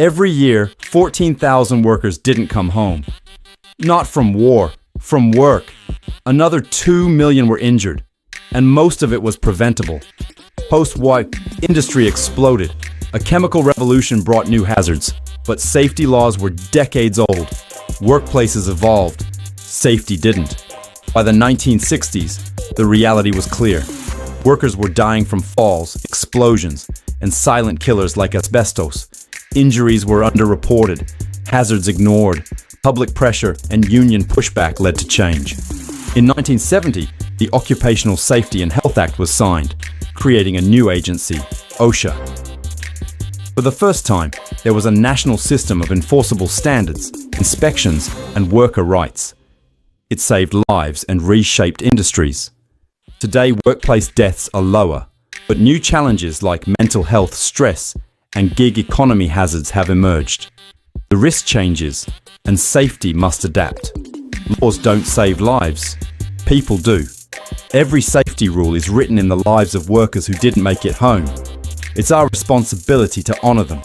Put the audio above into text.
Every year, 14,000 workers didn't come home. Not from war, from work. Another 2 million were injured, and most of it was preventable. Post-war, industry exploded. A chemical revolution brought new hazards, but safety laws were decades old. Workplaces evolved. Safety didn't. By the 1960s, the reality was clear. Workers were dying from falls, explosions, and silent killers like asbestos. Injuries were underreported, hazards ignored. Public pressure and union pushback led to change. In 1970, the Occupational Safety and Health Act was signed, creating a new agency, OSHA. For the first time, there was a national system of enforceable standards, inspections, and worker rights. It saved lives and reshaped industries. Today, workplace deaths are lower, but new challenges like mental health stress and gig economy hazards have emerged. The risk changes, and safety must adapt. Laws don't save lives. People do. Every safety rule is written in the lives of workers who didn't make it home. It's our responsibility to honor them.